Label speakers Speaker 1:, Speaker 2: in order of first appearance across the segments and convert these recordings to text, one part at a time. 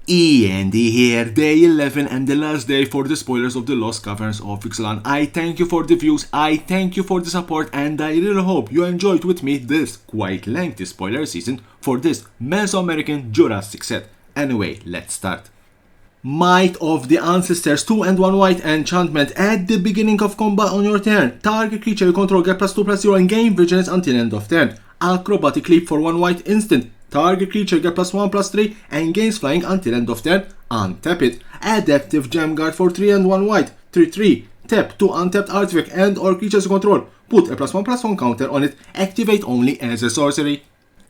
Speaker 1: E.N.D here, day 11 and the last day for the spoilers of the Lost Caverns of Ixalan. I thank you for the views, I thank you for the support, and I really hope you enjoyed with me this quite lengthy spoiler season for this Mesoamerican Jurassic set. Anyway, let's start. Might of the Ancestors 2 and 1 white enchantment at the beginning of combat on your turn. Target creature you control get +2/+0 and gain vigilance until end of turn. Acrobatic leap for 1 white instant. Target creature get +1/+3 and gains flying until end of turn. Untap it. Adaptive Gem Guard for 3 and 1 white. 3/3. Tap to untapped artifact and or creatures you control. Put a +1/+1 counter on it. Activate only as a sorcery.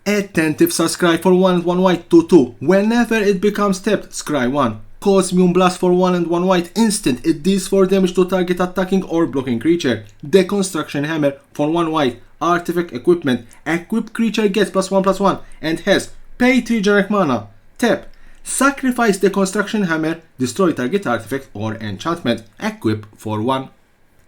Speaker 1: Attentive Subscribe for 1 and 1 white 2/2. Whenever it becomes tapped, scry 1. Cosmium Blast for 1 and 1 white instant. It deals 4 damage to target attacking or blocking creature. Deconstruction Hammer for 1 white. Artifact equipment. Equipped creature gets +1/+1 and has pay 3 generic mana. Tap. Sacrifice the Construction Hammer. Destroy target artifact or enchantment. Equip for 1.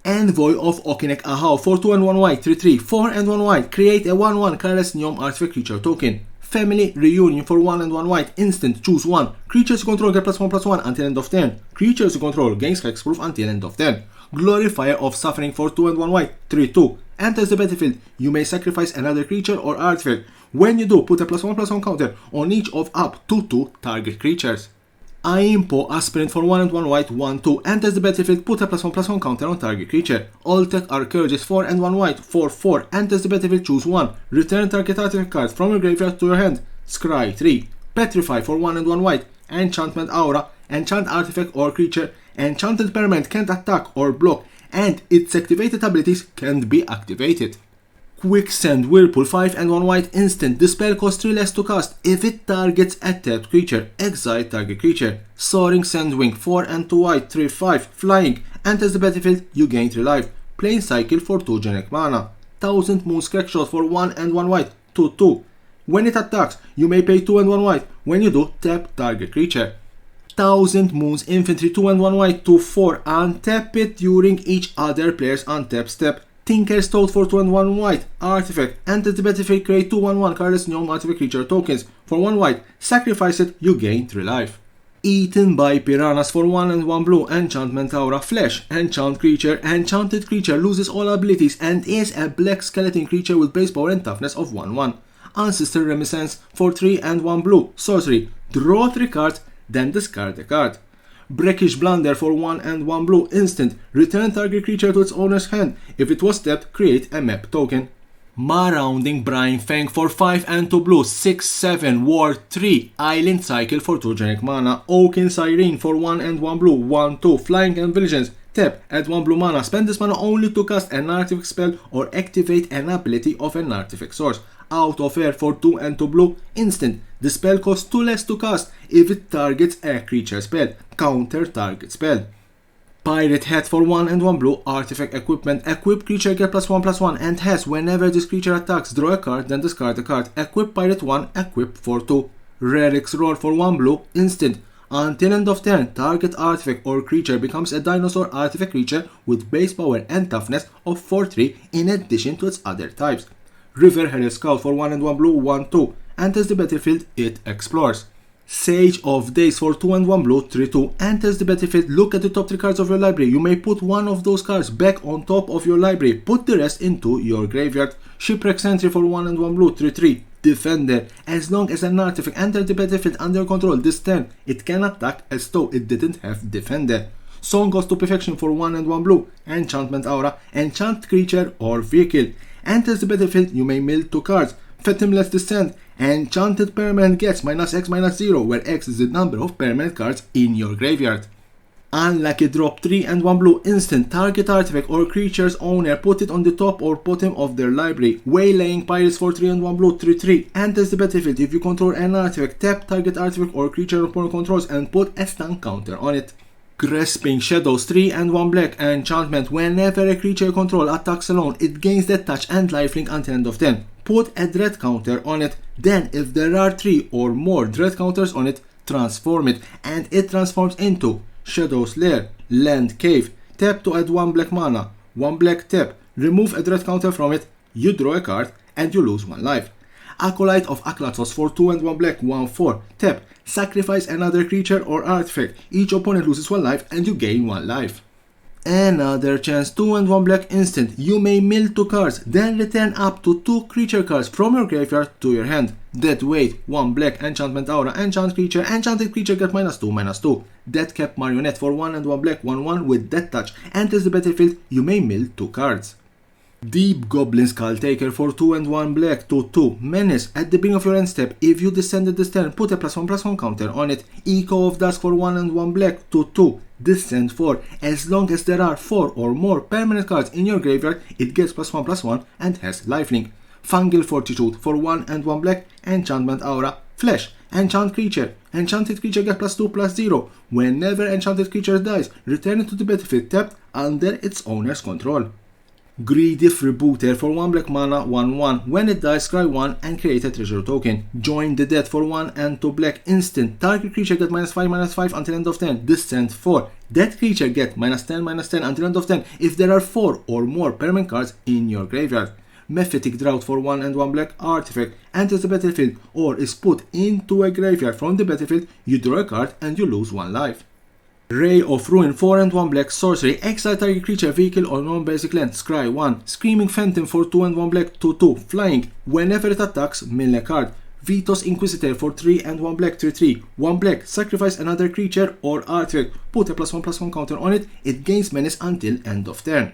Speaker 1: Envoy of Okinek Ahau for 2 and 1 white. 3/3. 4 and 1 white. Create a 1/1 colorless Neom artifact creature token. Family Reunion for 1 and 1 white. Instant. Choose 1. Creatures you control get +1/+1 until end of turn. Creatures you control gains hexproof until end of turn. Glorifier of Suffering for 2 and 1 white. 3/2. Enters the battlefield. You may sacrifice another creature or artifact. When you do, put a +1/+1 counter on each of up to 2 target creatures. Aimpo Aspirant for 1 and 1 white 1/2. Enters the battlefield. Put a +1/+1 counter on target creature. Alltech Archaeologist 4 and 1 white 4/4. Enters the battlefield. Choose 1. Return target artifact card from your graveyard to your hand. Scry 3. Petrify for 1 and 1 white. Enchantment Aura. Enchant artifact or creature. Enchanted permanent can't attack or block, and its activated abilities can't be activated. Quicksand Whirlpool 5 and 1 white instant. The spell costs 3 less to cast if it targets a tapped creature. Exile target creature. Soaring Sandwing 4 and 2 white 3/5. Flying. Enters the battlefield. You gain 3 life. Plane Cycle for 2 generic mana. 1000 Moons Crackshot for 1 and 1 white 2/2. When it attacks, you may pay 2 and 1 white. When you do, tap target creature. 1000 Moons Infantry 2 and 1 white 2/4. Untap it during each other player's untap step. Tinker's Toad for 2 and 1 white. Artifact. Enter the battlefield. Create 2 1/1 colorless Neom artifact creature tokens. For 1 white. Sacrifice it. You gain 3 life. Eaten by Piranhas for 1 and 1 blue. Enchantment Aura. Flesh. Enchant creature. Enchanted creature loses all abilities and is a black skeleton creature with base power and toughness of 1/1. Ancestor Reminiscence for 3 and 1 blue. Sorcery. Draw 3 cards. Then discard a card. Brackish Blunder for 1 and 1 blue instant. Return target creature to its owner's hand. If it was tapped, create a map token. Marauding Brine Fang for 5 and 2 blue 6/7 War 3. Island Cycle for 2 generic mana. Oaken Siren for 1 and 1 blue 1/2. Flying and Vigilance. Tap, add 1 blue mana. Spend this mana only to cast an artifact spell or activate an ability of an artifact source. Out of Air for 2 and 2 blue instant. The spell costs 2 less to cast if it targets a creature spell. Counter target spell. Pirate Hat for 1 and 1 blue. Artifact equipment. Equip creature get +1/+1 and has whenever this creature attacks, draw a card, then discard a card. Equip Pirate 1. Equip for 2. Rerix Roar for 1 blue instant. Until end of turn, target artifact or creature becomes a dinosaur artifact creature with base power and toughness of 4/3 in addition to its other types. River Harrier Scout for 1 and 1 blue 1/2. Enters the battlefield. It explores. Sage of Days for 2 and 1 blue 3/2. Enters the battlefield. Look at the top 3 cards of your library. You may put one of those cards back on top of your library. Put the rest into your graveyard. Shipwreck Sentry for 1 and 1 blue 3/3. Defender. As long as an artifact enters the battlefield under control this turn, it can attack as though it didn't have Defender. Song of Stupefaction for 1 and 1 blue. Enchantment Aura. Enchant creature or vehicle. Enters the battlefield. You may mill 2 cards. Fathomless Descent. Enchanted permanent gets -X/-0, where X is the number of permanent cards in your graveyard. Unlucky Drop 3 and 1 blue instant. Target artifact or creature's owner put it on the top or bottom of their library. Waylaying Pirates for 3 and 1 blue 3/3. Enters the battlefield. If you control an artifact, tap target artifact or creature opponent controls and put a stun counter on it. Grasping Shadows 3 and 1 black. Enchantment. Whenever a creature you control attacks alone, it gains that touch and lifelink until end of turn. Put a dread counter on it. Then if there are 3 or more dread counters on it, transform it, and it transforms into Shadow's Lair, Land Cave. Tap to add 1 black mana. 1 black tap. Remove a dread counter from it. You draw a card and you lose 1 life. Acolyte of Aklatos for 2 and 1 black, 1/4. Tap. Sacrifice another creature or artifact. Each opponent loses 1 life and you gain 1 life. Another chance, 2 and 1 black instant. You may mill 2 cards, then return up to 2 creature cards from your graveyard to your hand. Dead weight, 1 black, enchantment aura, enchant creature, enchanted creature get -2/-2. Dead cap marionette for 1 and 1 black, 1/1 with death touch. Enters the battlefield, you may mill 2 cards. Deep Goblin Skull Taker for 2 and 1 black, 2/2. Menace. At the beginning of your end step, if you descended this turn, put a +1/+1 counter on it. Echo of Dusk for 1 and 1 black, 2/2. Descend 4. As long as there are 4 or more permanent cards in your graveyard, it gets +1/+1 and has lifelink. Fungal Fortitude for 1 and 1 black, enchantment aura, flesh. Enchant creature. Enchanted creature get +2/+0. Whenever enchanted creature dies, return it to the battlefield tapped under its owner's control. Greedy Freebooter for 1 black mana, 1/1. When it dies, scry 1 and create a treasure token. Join the Dead for 1 and 2 black instant. Target creature get -5/-5 until end of turn. Descend 4. Dead creature get -10/-10 until end of turn if there are 4 or more permanent cards in your graveyard. Mephitic Drought for 1 and 1 black artifact. Enters the battlefield or is put into a graveyard from the battlefield. You draw a card and you lose 1 life. Ray of Ruin 4 and 1 black sorcery. Exile target creature, vehicle or non-basic land. Scry 1. Screaming Phantom for 2 and 1 black, 2/2. Flying. Whenever it attacks, mill a card. Vitos Inquisitor for 3 and 1 black, 3/3. 1 black. Sacrifice another creature or artifact. Put a +1/+1 counter on it. It gains menace until end of turn.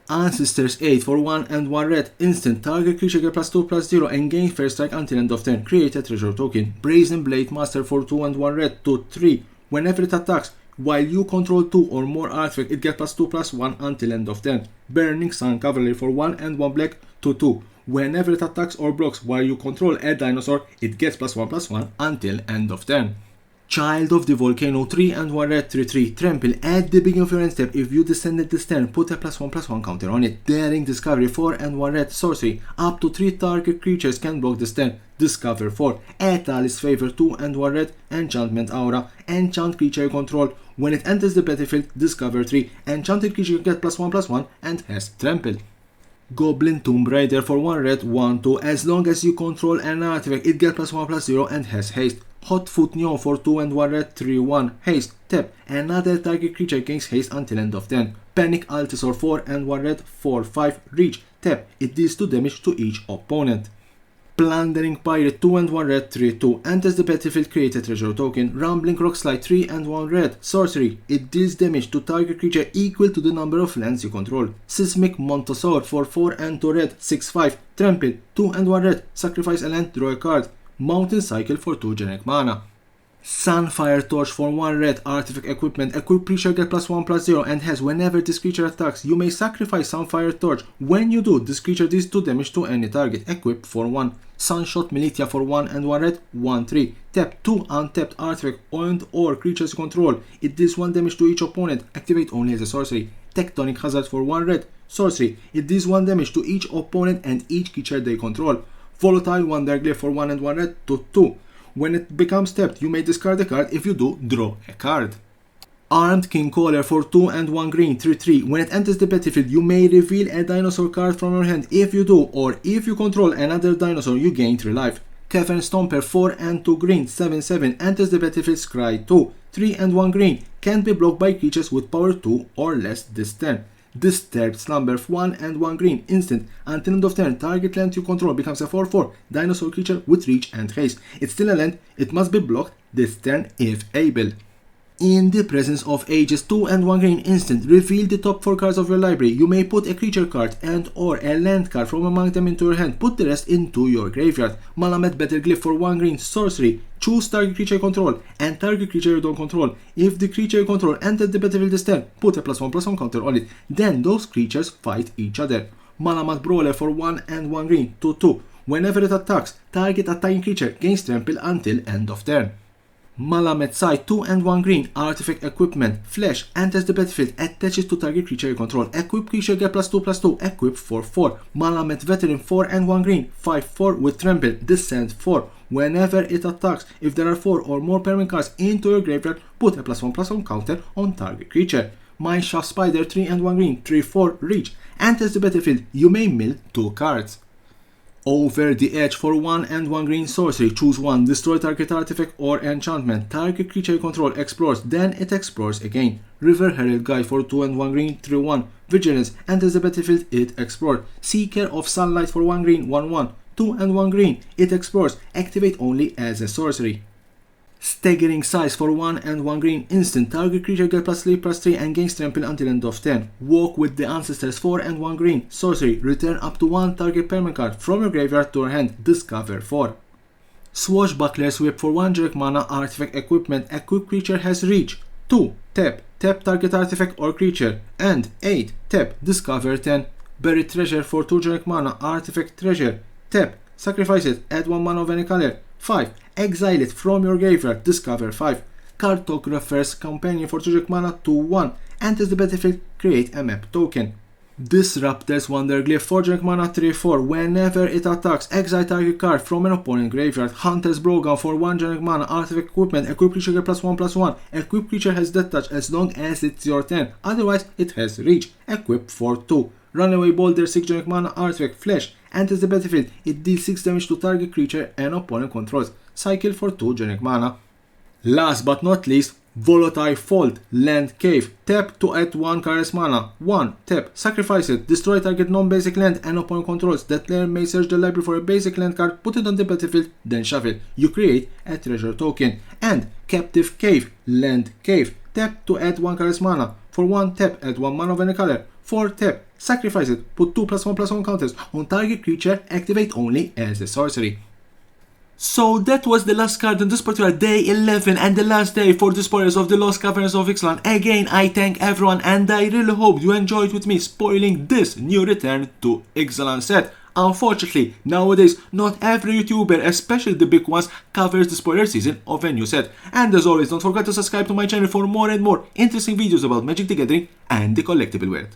Speaker 1: Ancestors 8 for 1 and 1 red. Instant. Target creature get +2/+0 and gain first strike until end of turn. Create a treasure token. Brazen Blade Master for 2 and 1 red, 2/3. Whenever it attacks, while you control 2 or more artifacts, it gets +2/+1 until end of turn. Burning Sun Cavalry for 1 and 1 black, 2/2. Whenever it attacks or blocks while you control a dinosaur, it gets +1/+1 until end of turn. Child of the Volcano 3 and 1 red, 3/3. Trample. At the beginning of your end step, if you descended this turn, put a +1/+1 counter on it. Daring Discovery 4 and 1 red sorcery. Up to 3 target creatures can block this turn. Discover 4. Atalis Favor 2 and 1 red, enchantment aura. Enchant creature control. When it enters the battlefield, discover 3. Enchanted creature get +1/+1 and has trample. Goblin Tomb Raider for 1 red, 1/2. As long as you control an artifact, it gets +1/+0 and has haste. Hotfoot Neon for 2 and 1 red, 3/1. Haste. Tap. Another target creature gains haste until end of turn. Panic Altisor 4 and 1 red, 4/5. Reach. Tap. It deals 2 damage to each opponent. Plundering Pirate 2 and 1 red, 3/2. Enters the battlefield, create a treasure token. Rumbling Rockslide 3 and 1 red. Sorcery. It deals damage to target creature equal to the number of lands you control. Seismic Montosaur for 4 and 2 red, 6/5. Trample 2 and 1 red. Sacrifice a land, draw a card. Mountain Cycle for 2 generic mana. Sunfire Torch for 1 red artifact equipment. Equip creature get +1/+0 and has whenever this creature attacks, you may sacrifice Sunfire Torch. When you do, this creature deals 2 damage to any target. Equip for 1. Sunshot Militia for 1 and 1 red, 1/3. Tap 2 untapped artifact or creatures you control. It deals 1 damage to each opponent. Activate only as a sorcery. Tectonic Hazard for 1 red. Sorcery. It deals 1 damage to each opponent and each creature they control. Volatile Wanderglyph for 1 and 1 red, 2/2. When it becomes tapped, you may discard a card. If you do, draw a card. Armed Kingcaller for 2 and 1 green, 3/3. When it enters the battlefield, you may reveal a dinosaur card from your hand. If you do, or if you control another dinosaur, you gain 3 life. Cavern Stomper 4 and 2 green, 7/7. Enters the battlefield, scry 2. 3 and 1 green. Can't be blocked by creatures with power 2 or less this turn. Disturbed Slumber 1 and 1 green, instant. Until end of turn, target land you control becomes a 4/4 dinosaur creature with reach and haste. It's still a land, it must be blocked this turn if able. In the presence of ages, 2 and 1 green instant, reveal the top 4 cards of your library. You may put a creature card and or a land card from among them into your hand. Put the rest into your graveyard. Malamet Battleglyph for 1 green, sorcery. Choose target creature you control and target creature you don't control. If the creature you control entered the battlefield this turn, put a +1/+1 counter on it. Then those creatures fight each other. Malamat Brawler for 1 and 1 green, 2/2. Whenever it attacks, target attacking creature gains trample until end of turn. Malamet Sight 2 and 1 green, artifact equipment, flesh, enters the battlefield, attaches to target creature you control. Equip creature get +2/+2, equip for 4. Malamet Veteran 4 and 1 green, 5/4 with trample, descend 4. Whenever it attacks, if there are 4 or more permanent cards into your graveyard, put a +1/+1 counter on target creature. Mineshaft Spider 3 and 1 green, 3/4 reach, enters the battlefield, you may mill 2 cards. Over the Edge for 1 and 1 green sorcery. Choose 1. Destroy target artifact or enchantment. Target creature you control explores, then it explores again. River Herald Guide for 2 and 1 green 3/1. Vigilance. Enters the battlefield, it explores. Seeker of Sunlight for 1 green 1/1. 2 and 1 green. It explores. Activate only as a sorcery. Staggering Size for 1 and 1 green instant. Target creature get +3/+3 and gains trample until end of turn. Walk with the Ancestors 4 and 1 green. Sorcery. Return up to 1 target permanent card from your graveyard to your hand. Discover 4. Swashbuckler's Whip for 1 generic mana artifact equipment. Equipped creature has reach. 2. Tap. Tap target artifact or creature. And 8. Tap. Discover 10. Buried Treasure for 2 generic mana artifact treasure. Tap. Sacrifice it. Add 1 mana of any color. 5. Exile it from your graveyard. Discover 5. Cartographer's Companion for 2 generic mana 2/1. Enters the battlefield. Create a map token. Disruptor's Wanderglyph for generic mana 3/4. Whenever it attacks, exile target card from an opponent graveyard. Hunter's Blowgun for 1 generic mana artifact equipment. Equipped creature get +1/+1. Equipped creature has Death Touch as long as it's your turn. Otherwise, it has reach. Equip for 2. Runaway Boulder 6 generic mana artifact Flash. Enters the battlefield. It deals 6 damage to target creature and opponent controls. Cycle for 2 generic mana. Last but not least, Volatile Fold, Land Cave. Tap to add 1 colorless mana. 1. Tap. Sacrifice it. Destroy target non-basic land and opponent controls. That player may search the library for a basic land card, put it on the battlefield, then shuffle. You create a treasure token. And Captive Cave, Land Cave. Tap to add 1 colorless mana. For 1 tap, add 1 mana of any color. 4 tap. Sacrifice it. Put 2 +1/+1 counters on target creature. Activate only as a sorcery. So that was the last card on this particular day 11 and the last day for the spoilers of the Lost Caverns of Ixalan. Again, I thank everyone and I really hope you enjoyed with me spoiling this new return to Ixalan set. Unfortunately, nowadays, not every YouTuber, especially the big ones, covers the spoiler season of a new set. And as always, don't forget to subscribe to my channel for more and more interesting videos about Magic the Gathering and the collectible world.